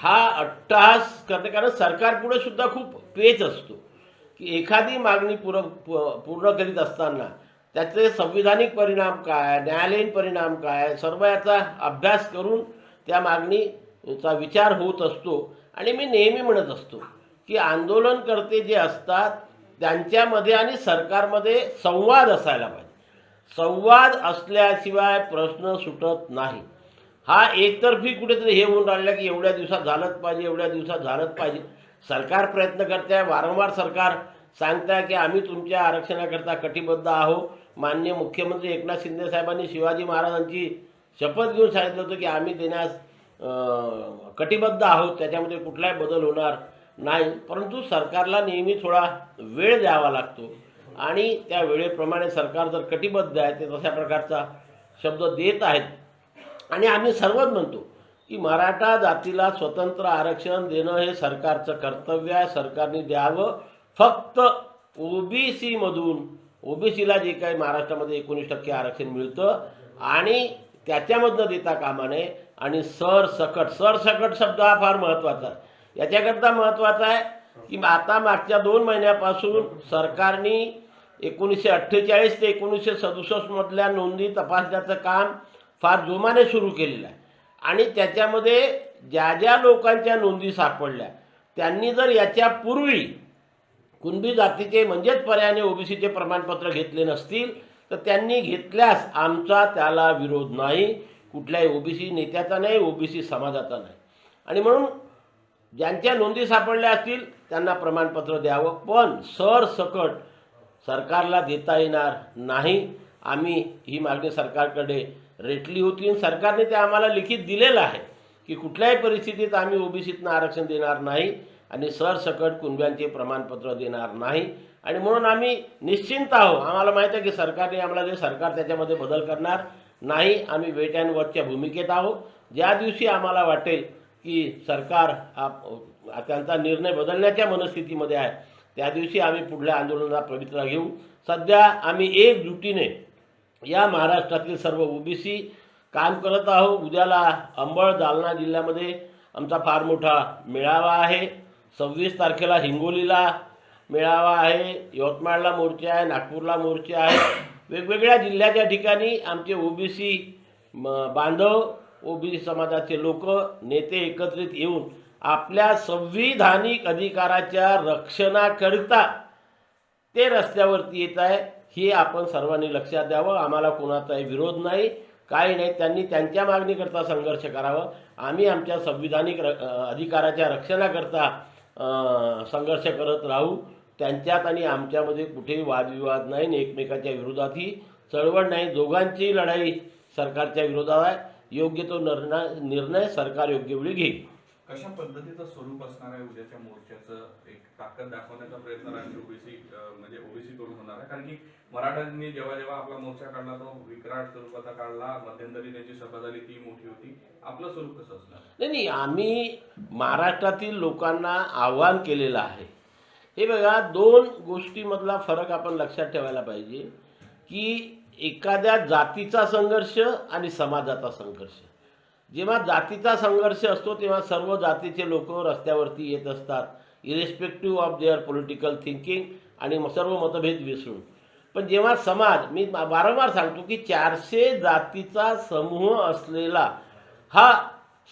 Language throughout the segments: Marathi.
हा अट्टहास करते, कारण सरकारपुढे सुद्धा खूप पेच असतो की एखादी मागणी पूर्ण करीत असताना त्याचे संविधानिक परिणाम काय, न्यायालयीन परिणाम काय, सर्व याचा अभ्यास करून त्या मागणीचा विचार होत असतो. आणि मी नेहमी म्हणत असतो की आंदोलनकर्ते जे असतात त्यांच्यामध्ये आणि सरकारमध्ये संवाद असायला पाहिजे. संवाद असल्याशिवाय प्रश्न सुटत नाही. हा एकतर्फी कुठेतरी हे होऊन राहिलं की एवढ्या दिवसात झालंच पाहिजे, एवढ्या दिवसात झालंच पाहिजे. सरकार प्रयत्न करते आहे, वारंवार सरकार सांगत आहे की आम्ही तुमच्या आरक्षणाकरता कटिबद्ध आहो. माननीय मुख्यमंत्री एकनाथ शिंदे साहेबांनी शिवाजी महाराजांची शपथ घेऊन सांगितलं होतं की आम्ही देण्यास कटिबद्ध आहोत, त्याच्यामध्ये कुठलाही बदल होणार नाही. परंतु सरकारला नेहमी थोडा वेळ द्यावा लागतो आणि त्या वेळेप्रमाणे सरकार जर कटिबद्ध आहे ते तशा प्रकारचा शब्द देत आहेत. आणि आम्ही सर्वच म्हणतो की मराठा जातीला स्वतंत्र आरक्षण देणं हे सरकारचं कर्तव्य आहे, सरकारने द्यावं. फक्त ओबीसीमधून, ओबीसीला जे काही महाराष्ट्रामध्ये 19% आरक्षण मिळतं आणि त्याच्यामधनं देता कामा नये. आणि सरसकट शब्द हा फार महत्त्वाचा आहे. याच्याकरता महत्त्वाचा आहे की आता मागच्या 2 महिन्यापासून सरकारने 1948 ते 1967 मधल्या नोंदी तपासण्याचं काम फार जोमाने सुरू केलेलं आहे. आणि त्याच्यामध्ये ज्या ज्या लोकांच्या नोंदी सापडल्या त्यांनी जर याच्यापूर्वी कुणबी जातीचे म्हणजेच पर्यायाने ओबीसीचे प्रमाणपत्र घेतले नसतील तर त्यांनी घेतल्यास आमचा त्याला विरोध नाही, कुठल्याही ओबीसी नेत्याचा नाही, ओबीसी समाजाचा नाही. आणि म्हणून ज्यांच्या नोंदी सापडल्या असतील त्यांना प्रमाणपत्र द्यावं, पण सरसकट सरकारला देता येणार नाही. आम्ही ही मागणी सरकारकडे रेटली होती आणि सरकारने ते आम्हाला लिखित दिलेलं आहे की कुठल्याही परिस्थितीत आम्ही ओबीसीतनं आरक्षण देणार नाही आणि सरसकट कुणब्यांचे प्रमाणपत्र देणार नाही. आणि म्हणून आम्ही निश्चिंत आहोत. आम्हाला माहीत आहे की सरकारने आम्हाला जे सरकार त्याच्यामध्ये बदल करणार नाही. आम्ही वेट अँड वॉचच्या भूमिकेत आहोत. ज्या दिवशी आम्हाला वाटेल की सरकार त्यांचा निर्णय बदलण्याच्या मनस्थितीमध्ये आहे त्या दिवशी आम्ही पुढल्या आंदोलनाला पवित्रा घेऊ. सध्या आम्ही एकजुटीने या महाराष्ट्रातील सर्व ओबीसी काम करत आहोत. उद्याला अंबड जालना जिल्ह्यामध्ये आमचा फार मोठा मेळावा आहे. 26 तारखेला हिंगोलीला मेळावा आहे, यवतमाळला मोर्चा आहे, नागपूरला मोर्चा आहे. वेगवेगळ्या जिल्ह्याच्या ठिकाणी आमचे ओबीसी बांधव, ओबीसी समाजाचे लोक, नेते एकत्रित येऊन आपल्या संविधानिक अधिकाराच्या रक्षणाकरिता ते रस्त्यावरती येत आहे. हे आपण सर्वांनी लक्षात द्यावं. आम्हाला कोणाचाही विरोध नाही, काही नाही. त्यांनी त्यांच्या मागणीकरता संघर्ष करावं. आम्ही आमच्या संविधानिक अधिकाराच्या रक्षणाकरता संघर्ष करत राहू. त्यांच्यात आणि आमच्यामध्ये कुठेही वादविवाद नाही आणि एकमेकाच्या विरोधातही चळवळ नाही. दोघांची लढाई सरकारच्या विरोधात आहे. योग्य तो निर्णय सरकार योग्य वेळी घेईल. कशा पद्धतीचं स्वरूप असणार आहे उद्याच्या मोर्चाचं? एक ताकद दाखवण्याचा प्रयत्न राष्ट्रीय ओबीसी म्हणजे ओबीसी करून होणार आहे, कारण की मराठ्यांनी जेव्हा जेव्हा आपला मोर्चा काढला तो विकराट स्वरूपाचा काढला. मध्यंतरी त्यांची सभा झाली ती मोठी होती. आपलं स्वरूप कसं असणार? नाही, आम्ही महाराष्ट्रातील लोकांना आव्हान केलेलं आहे. हे बघा, 2 गोष्टीमधला फरक आपण लक्षात ठेवायला पाहिजे की एखाद्या जातीचा संघर्ष आणि समाजाचा संघर्ष. जेव्हा जातीचा संघर्ष असतो तेव्हा सर्व जातीचे लोक रस्त्यावरती येत असतात, irrespective of their political thinking, आणि सर्व मतभेद विसरून. पण जेव्हा समाज, मी वारंवार सांगतो की 400 जातीचा समूह असलेला हा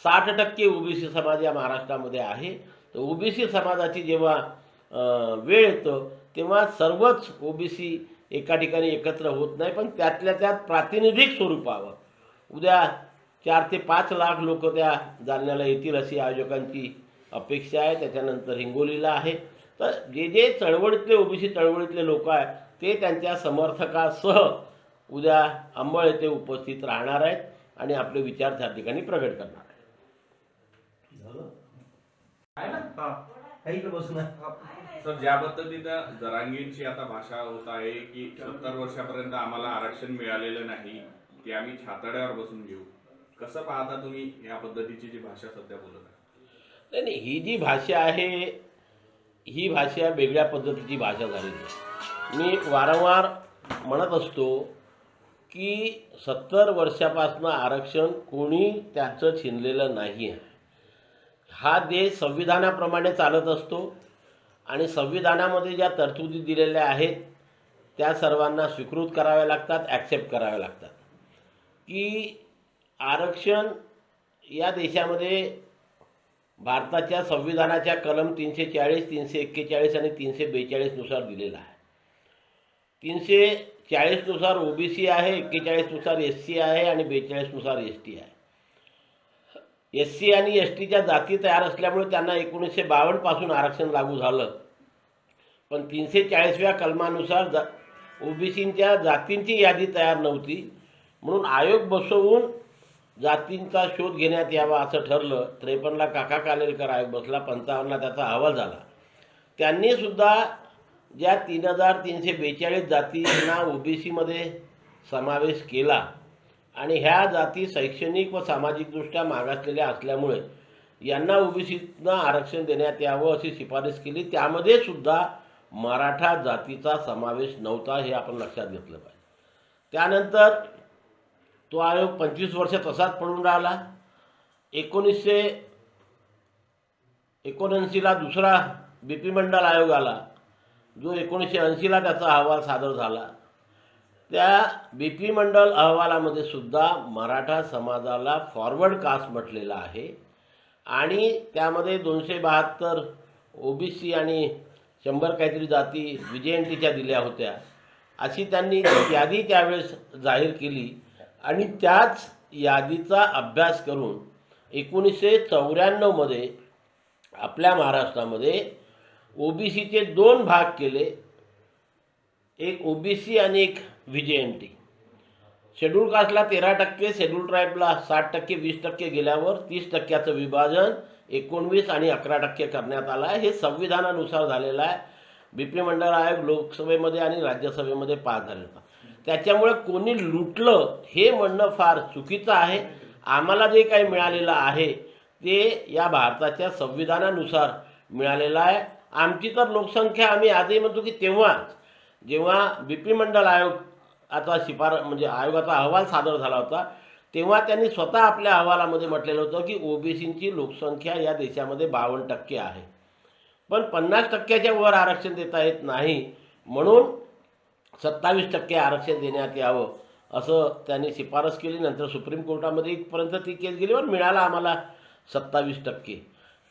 60% ओबीसी समाज या महाराष्ट्रामध्ये आहे. तर ओबीसी समाजाची जेव्हा वेळ येतो तेव्हा सर्वच ओबीसी एका ठिकाणी एकत्र होत नाही, पण त्यातल्या त्यात प्रातिनिधिक स्वरूपावर उद्या 4 ते 5 लाख लोक त्या जालन्याला येतील अशी आयोजकांची अपेक्षा आहे. त्याच्यानंतर हिंगोलीला आहे. तर जे जे चळवळीतले ओबीसी चळवळीतले लोक आहेत ते त्यांच्या समर्थकासह उद्या अंबळ येथे उपस्थित राहणार आहेत आणि आपले विचार त्या ठिकाणी प्रगट करणार आहेत. सर, ज्या पद्धतीनं जरांगींची आता भाषा होत आहे की 70 वर्षापर्यंत आम्हाला आरक्षण मिळालेलं नाही, ते आम्ही छातड्यावर बसून घेऊ, कसं पाहता तुम्ही या पद्धतीची जी भाषा सध्या बोलत आहे? नाही, ही जी भाषा आहे ही भाषा वेगळ्या पद्धतीची भाषा झालेली आहे. मी वारंवार म्हणत असतो की 70 वर्षापासून आरक्षण कोणी त्याचं छिनलेलं नाही आहे. हा देश संविधानाप्रमाणे चालत असतो आणि संविधानामध्ये ज्या तरतुदी दिलेल्या आहेत त्या सर्वांना स्वीकृत कराव्या लागतात, ॲक्सेप्ट कराव्या लागतात. की आरक्षण या देशामध्ये भारताच्या संविधानाच्या कलम 340, 341 आणि 342 नुसार दिलेला आहे. 340 नुसार ओबीसी आहे, 41 नुसार SC आहे आणि 42 नुसार ST आहे. SC आणि STच्या जाती तयार असल्यामुळे त्यांना 1952 पासून आरक्षण लागू झालं. पण 340व्या कलमानुसार ओबीसींच्या जातींची यादी तयार नव्हती, म्हणून आयोग बसवून जातींचा शोध घेण्यात यावा असं ठरलं. 53ला काका कालेलकर आयोग बसला, 55ला त्याचा अहवाल झाला. त्यांनी सुद्धा ज्या 3342 जातींना ओबीसीमध्ये समावेश केला आणि ह्या जाती शैक्षणिक व सामाजिकदृष्ट्या मागासलेल्या असल्यामुळे यांना ओबीसीतनं आरक्षण देण्यात यावं अशी शिफारस केली. त्यामध्ये सुद्धा मराठा जातीचा समावेश नव्हता, हे आपण लक्षात घेतलं पाहिजे. त्यानंतर तो आयोग 25 वर्ष तसाच पडून राहिला. 1979ला दुसरा BP मंडल आयोग आला, जो 1980ला त्याचा अहवाल सादर झाला. त्या BP मंडल अहवालामध्ये सुद्धा मराठा समाजाला फॉरवर्ड कास्ट म्हटलेलं आहे आणि त्यामध्ये 272 ओबीसी आणि 100 काहीतरी जाती VJNTच्या दिल्या होत्या, अशी त्यांनी यादी त्यावेळेस जाहीर केली. आणि त्याच यादीचा अभ्यास करून 1994मध्ये आपल्या महाराष्ट्रामध्ये ओबीसीचे 2 भाग केले, एक ओबीसी आणि एक VJNT. शेड्यूल कास्टला 13%, शेड्यूल ट्राईबला 60%, 20% गेल्यावर 30%चं विभाजन 19 आणि 11% करण्यात आलं आहे. हे संविधानानुसार झालेलं आहे. BP मंडळ आयोग लोकसभेमध्ये आणि राज्यसभेमध्ये पास झालेला होता. त्याच्यामुळे कोणी लुटलं हे म्हणणं फार चुकीचं आहे. आम्हाला जे काही मिळालेलं आहे ते या भारताच्या संविधानानुसार मिळालेलं आहे. आमची तर लोकसंख्या, आम्ही आजही म्हणतो की जेव्हा BP मंडळ आयोग आता म्हणजे आयोगाचा अहवाल सादर झाला होता, तेव्हा त्यांनी स्वतः आपल्या अहवालामध्ये म्हटलेलं होतं की ओबीसींची लोकसंख्या या देशामध्ये 52% आहे, पण 50%च्या वर आरक्षण देता येत नाही, म्हणून 27% आरक्षण देण्यात यावं असं त्यांनी शिफारस केली. नंतर सुप्रीम कोर्टामध्ये इथपर्यंत ती केस गेली, पण मिळाला आम्हाला 27%.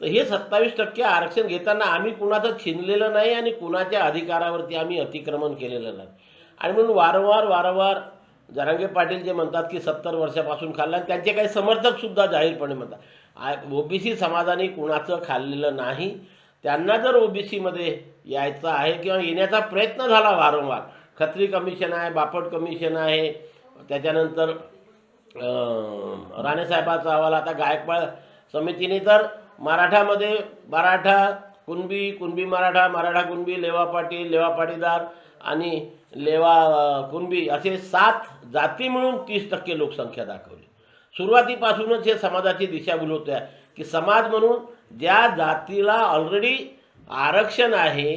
तर हे 27% आरक्षण घेताना आम्ही कुणाचं छिनलेलं नाही आणि कुणाच्या अधिकारावरती आम्ही अतिक्रमण केलेलं नाही. आणि म्हणून वारंवार जरांगे पाटील जे म्हणतात की 70 वर्षापासून खाल्लं, आणि त्यांचे काही समर्थकसुद्धा जाहीरपणे म्हणतात ओबीसी समाजाने कुणाचं खाल्लेलं नाही. त्यांना जर ओबीसीमध्ये यायचं आहे किंवा येण्याचा प्रयत्न झाला वारंवार, खत्री कमिशन आहे, बापट कमिशन आहे, त्याच्यानंतर राणेसाहेबाचा अहवाल, आता गायकवाड समितीने तर मराठामध्ये मराठा कुणबी, कुणबी मराठा, मराठा कुणबी, लेवा पाटील, लेवा पाटीदार आणि लेवा कुणबी असे 7 जाती मिळून 30% लोकसंख्या दाखवली. सुरुवातीपासूनच हे समाजाची दिशाभूल होते आहे की समाज म्हणून ज्या जातीला ऑलरेडी आरक्षण आहे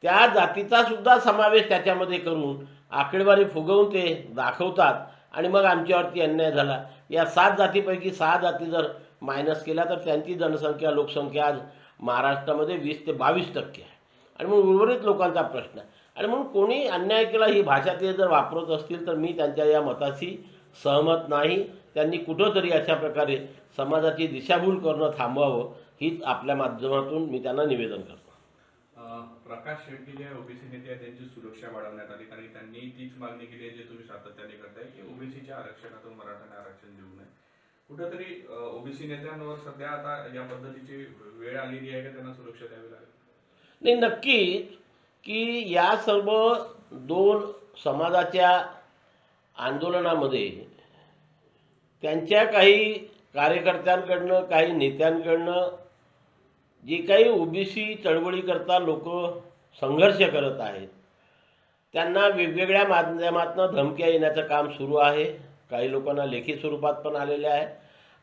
त्या जातीचा सुद्धा समावेश त्याच्यामध्ये करून आकडेवारी फुगवून ते दाखवतात आणि मग आमच्यावरती अन्याय झाला. या 7 जातीपैकी 6 जाती जर मायनस केल्या तर त्यांची जनसंख्या लोकसंख्या आज महाराष्ट्रामध्ये 20 ते 22% आहे. आणि मग उर्वरित लोकांचा प्रश्न आहे. आणि म्हणून कोणी अन्याय केला ही भाषा ते जर वापरत असतील तर मी त्यांच्या या मताशी सहमत नाही. त्यांनी कुठंतरी अशा प्रकारे समाजाची दिशाभूल करणं थांबवावं, हीच आपल्या माध्यमातून मी त्यांना निवेदन करतो. प्रकाश शेट्टी जे ओबीसी नेते आहेत त्यांची सुरक्षा वाढवण्यात आली, कारण त्यांनी तीच मागणी केली आहे जे तुम्ही सातत्याने करताय की ओबीसीच्या आरक्षणातून मराठ्यांना आरक्षण देऊ नये. कुठंतरी ओबीसी नेत्यांवर सध्या आता या पद्धतीची वेळ आलेली आहे की त्यांना सुरक्षा द्यावी लागेल? नाही, नक्कीच की या सर्व 2 समाजाच्या आंदोलनामध्ये त्यांच्या काही कार्यकर्त्यांकडनं, काही नेत्यांकडनं जे काही ओबीसी चळवळीकरता लोक संघर्ष करत आहेत त्यांना वेगवेगळ्या माध्यमातून धमक्या येण्याचं काम सुरू आहे. काही लोकांना लेखी स्वरूपात पण आलेले आहे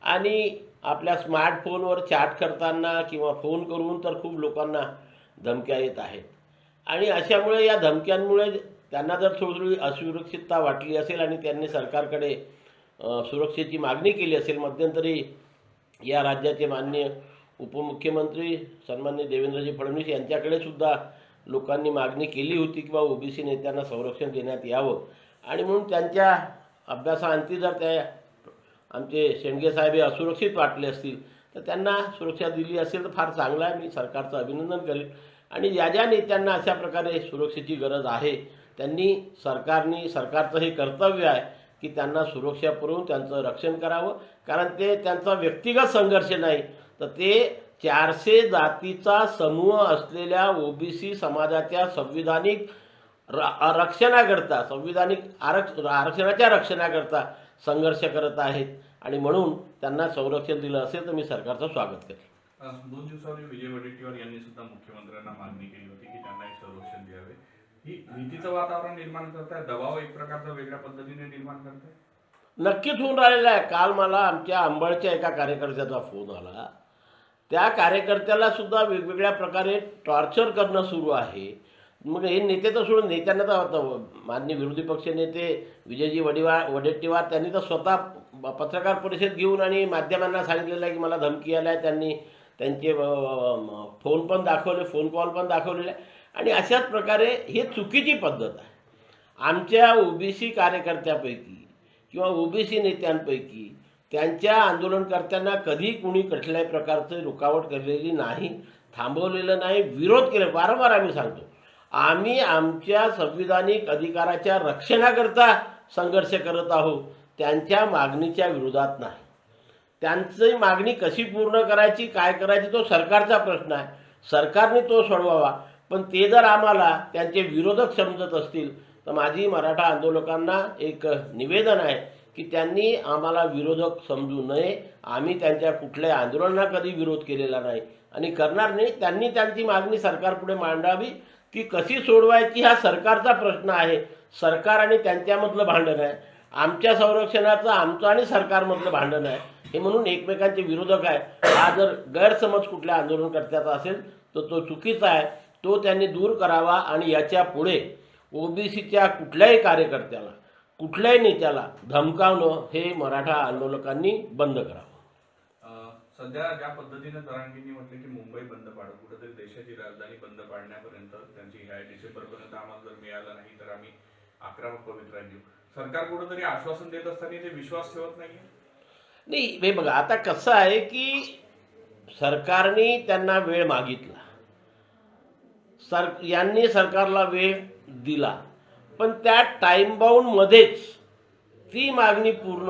आणि आपल्या स्मार्टफोनवर चॅट करताना किंवा फोन करून तर खूप लोकांना धमक्या येत आहेत. आणि अशामुळे या धमक्यांमुळे त्यांना जर थोडी असुरक्षितता वाटली असेल आणि त्यांनी सरकारकडे सुरक्षेची मागणी केली असेल, मध्यंतरी या राज्याचे माननीय उपमुख्यमंत्री सन्माननीय देवेंद्रजी फडणवीस यांच्याकडे सुद्धा लोकांनी मागणी केली होती की बा ओबीसी नेत्यांना संरक्षण देण्यात यावं, आणि म्हणून त्यांच्या अभ्यासाअंती जर त्या आमचे शेंडगे साहेब हे असुरक्षित वाटले असतील तर त्यांना सुरक्षा दिली असेल तर फार चांगलं आहे. मी सरकारचं अभिनंदन करेन. आणि ज्या ज्या नेत्यांना अशा प्रकारे सुरक्षेची गरज आहे त्यांनी सरकारचं हे कर्तव्य आहे की त्यांना सुरक्षा पुरवून त्यांचं रक्षण करावं. कारण ते त्यांचा व्यक्तिगत संघर्ष नाही, तर ते 400 जातीचा समूह असलेल्या ओबीसी समाजाच्या संविधानिक रक्षणाकरता, संविधानिक आरक्षणाच्या रक्षणाकरता संघर्ष करत आहेत, आणि म्हणून त्यांना संरक्षण दिलं असेल तर मी सरकारचं स्वागत करेन. 2 दिवसापूर्वी विजय वडेट्टीवार यांनी सुद्धा मुख्यमंत्र्यांना मागणी केली होती की त्यांना एक संरक्षण द्यावे. ही भीतीचं वातावरण निर्माण करताय, दबाव एक प्रकारचा वेगळ्या पद्धतीने निर्माण करताय. नक्कीच होऊन राहिलेला आहे. काल मला आमच्या अंबळच्या एका कार्यकर्त्याचा फोन आला. त्या कार्यकर्त्याला सुद्धा वेगवेगळ्या प्रकारे टॉर्चर करणं सुरू आहे. मग हे नेते तर सोडून, नेत्यांना तर आता माननीय विरोधी पक्ष नेते विजयजी वडेट्टीवार त्यांनी तर स्वतः पत्रकार परिषद घेऊन आणि माध्यमांना सांगितलेलं आहे की मला धमकी आल्या आहे. त्यांनी त्यांचे फोन पण दाखवले, फोन कॉल पण दाखवलेले आहे. आणि अशाच प्रकारे हे चुकीची पद्धत आहे. आमच्या ओबीसी कार्यकर्त्यापैकी किंवा ओबीसी नेत्यांपैकी त्यांच्या आंदोलनकर्त्यांना कधी कुणी कुठल्याही प्रकारचं रुकावट केलेली नाही, थांबवलेलं नाही, विरोध केला. वारंवार आम्ही सांगतो, आम्ही आमच्या संविधानिक अधिकाराच्या रक्षणाकरता संघर्ष करत आहोत, त्यांच्या मागणीच्या विरोधात नाही. त्यांची मागणी कशी पूर्ण करायची, काय करायची तो सरकारचा प्रश्न आहे, सरकारने तो सोडवावा. पण ते जर आम्हाला त्यांचे विरोधक समजत असतील तर माझी मराठा आंदोलकांना एक निवेदन आहे की त्यांनी आम्हाला विरोधक समजू नये. आम्ही त्यांच्या कुठल्याही आंदोलनाला कधी विरोध केलेला नाही आणि करणार नाही. त्यांनी त्यांची मागणी सरकारपुढे मांडावी. ती कशी सोडवायची हा सरकारचा प्रश्न आहे. सरकार आणि त्यांच्यामधलं भांडण आहे. आमच्या संरक्षणाचं आमचं आणि सरकारमधलं भांडण आहे. हे म्हणून एकमेकांचे विरोधक आहे. हा जर गैरसमज कुठल्या आंदोलनकर्त्याचा असेल तर तो चुकीचा आहे. तो त्यांनी दूर करावा आणि याच्या पुढे ओबीसीच्या कुठल्याही कार्यकर्त्याला, कुठल्याही नेत्याला धमकावणं हे मराठा आंदोलकांनी बंद करावं. सध्या ज्या पद्धतीने जरांगींनी म्हटले की मुंबई बंद पाडू, कुठेतरी देशाची राजधानी बंद पाडण्यापर्यंत त्यांची ह्या डिसेंबरपर्यंत आम्हाला जर मिळालं नाही तर आम्ही आक्रमक पवित्रा देऊ, सरकार कुठेतरी आश्वासन देत असताना ते विश्वास ठेवत नाही. हे बघा, आता कसं आहे की सरकारने त्यांना वेळ मागितला, यांनी सरकारला वेळ दिला, पण त्या टाईम बाउंडमध्येच ती मागणी पूर्ण